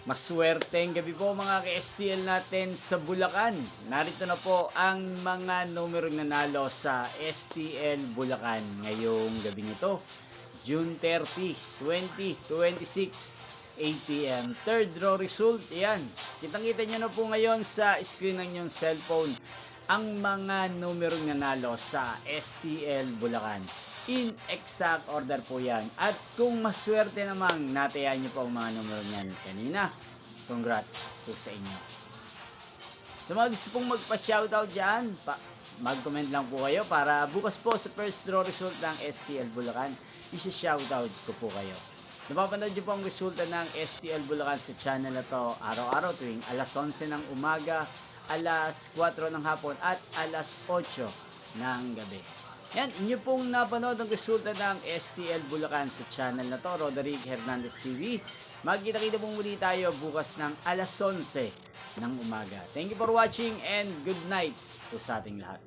Maswerteng gabi po mga ka-STL natin sa Bulacan. Narito na po ang mga numerong nanalo sa STL Bulacan ngayong gabi nito. June 30, 2026, 8 p.m. Third draw result, yan. Kitang-kita nyo na po ngayon sa screen ng inyong cellphone ang mga numerong nanalo sa STL Bulacan. In exact order po yan. At kung maswerte namang natayan nyo po ang mga numero niyan kanina, congrats po sa inyo. Sa mga gusto pong magpa-shoutout dyan, mag-comment lang po kayo para bukas po sa first draw result ng STL Bulacan, isa-shoutout ko po kayo. Napapanood nyo po ang resulta ng STL Bulacan sa channel na to araw-araw tuwing alas 11 ng umaga, alas 4 ng hapon at alas 8 ng gabi. Yan, inyo pong napanood ang resulta ng STL Bulacan sa channel na to, Roderick Hernandez TV. Magkita-kita pong muli tayo bukas ng alas 11 ng umaga. Thank you for watching and good night po sa ating lahat.